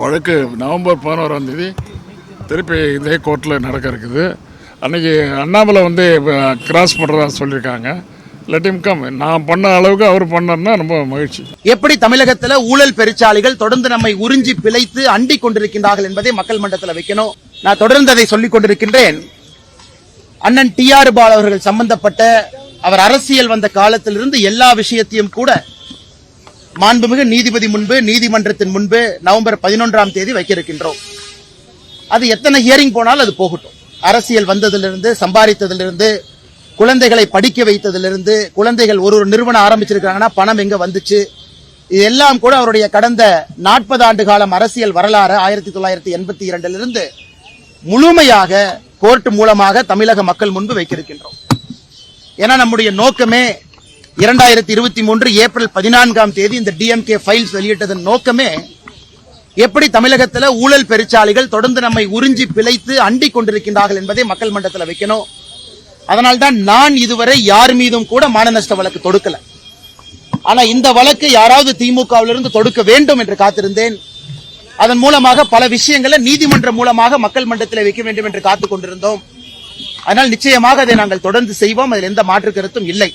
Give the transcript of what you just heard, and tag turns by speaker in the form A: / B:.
A: வழக்கு நவம்பர் 11ஆம் தேதி திருப்பி இதே கோர்ட்டில் நடக்க இருக்குது. அன்றைக்கி அண்ணாமலை கிராஸ் பண்ணுறதா சொல்லியிருக்காங்க. லெட்டிம் கம். நான் பண்ண அளவுக்கு அவர் பண்ணார்னா ரொம்ப மகிழ்ச்சி.
B: எப்படி தமிழகத்தில் ஊழல் பெருச்சாளிகள் தொடர்ந்து நம்மை உறிஞ்சி பிழைத்து அண்டி கொண்டிருக்கின்றார்கள் என்பதை மக்கள் மன்றத்தில் வைக்கணும். நான் தொடர்ந்து அதை சொல்லிக் கொண்டிருக்கின்றேன். அண்ணன் டி.ஆர். பாலு அவர்கள் சம்பந்தப்பட்ட அவர் அரசியல் வந்த காலத்திலிருந்து எல்லா விஷயத்தையும் கூட மாண்புமிகு நீதிபதி முன்பு, நீதிமன்றத்தின் முன்பு நவம்பர் 11ஆம் தேதி வைக்க இருக்கின்றோம். அது எத்தனை ஹியரிங் போனாலும் அது போகட்டும். அரசியல் வந்ததிலிருந்து, சம்பாதித்ததிலிருந்து, குழந்தைகளை படிக்க வைத்ததிலிருந்து, குழந்தைகள் ஒரு நிறுவனம் ஆரம்பிச்சிருக்காங்கன்னா பணம் எங்க வந்துச்சு, இதெல்லாம் கூட அவருடைய கடந்த 40 ஆண்டு காலம் அரசியல் வரலாறு 1982 முழுமையாக கோர்ட் மூலமாக தமிழக மக்கள் முன்பு வைக்க இருக்கின்றோம். ஏன்னா நம்முடைய நோக்கமே 2023 ஏப்ரல் 14ஆம் தேதி இந்த டிஎம்கே ஃபைல்ஸ் வெளியிட்டதன் நோக்கமே எப்படி தமிழகத்தில் ஊழல் பெருச்சாளிகள் தொடர்ந்து நம்மை உறிஞ்சி பிழைத்து அண்டி கொண்டிருக்கின்றார்கள் என்பதை மக்கள் மன்றத்தில் வைக்கணும். அதனால்தான் நான் இதுவரை யார் மீதும் கூட மான நஷ்ட வழக்கு தொடுக்கல. ஆனா இந்த வழக்கு யாராவது திமுகவிலிருந்து தொடுக்க வேண்டும் என்று காத்திருந்தேன். அதன் மூலமாக பல விஷயங்களை நீதிமன்றம் மூலமாக மக்கள் மன்றத்தில் வைக்க வேண்டும் என்று காத்துக் கொண்டிருந்தோம். அதனால் நிச்சயமாக அதை நாங்கள் தொடர்ந்து செய்வோம். அதில் எந்த மாற்று கருத்தும் இல்லை.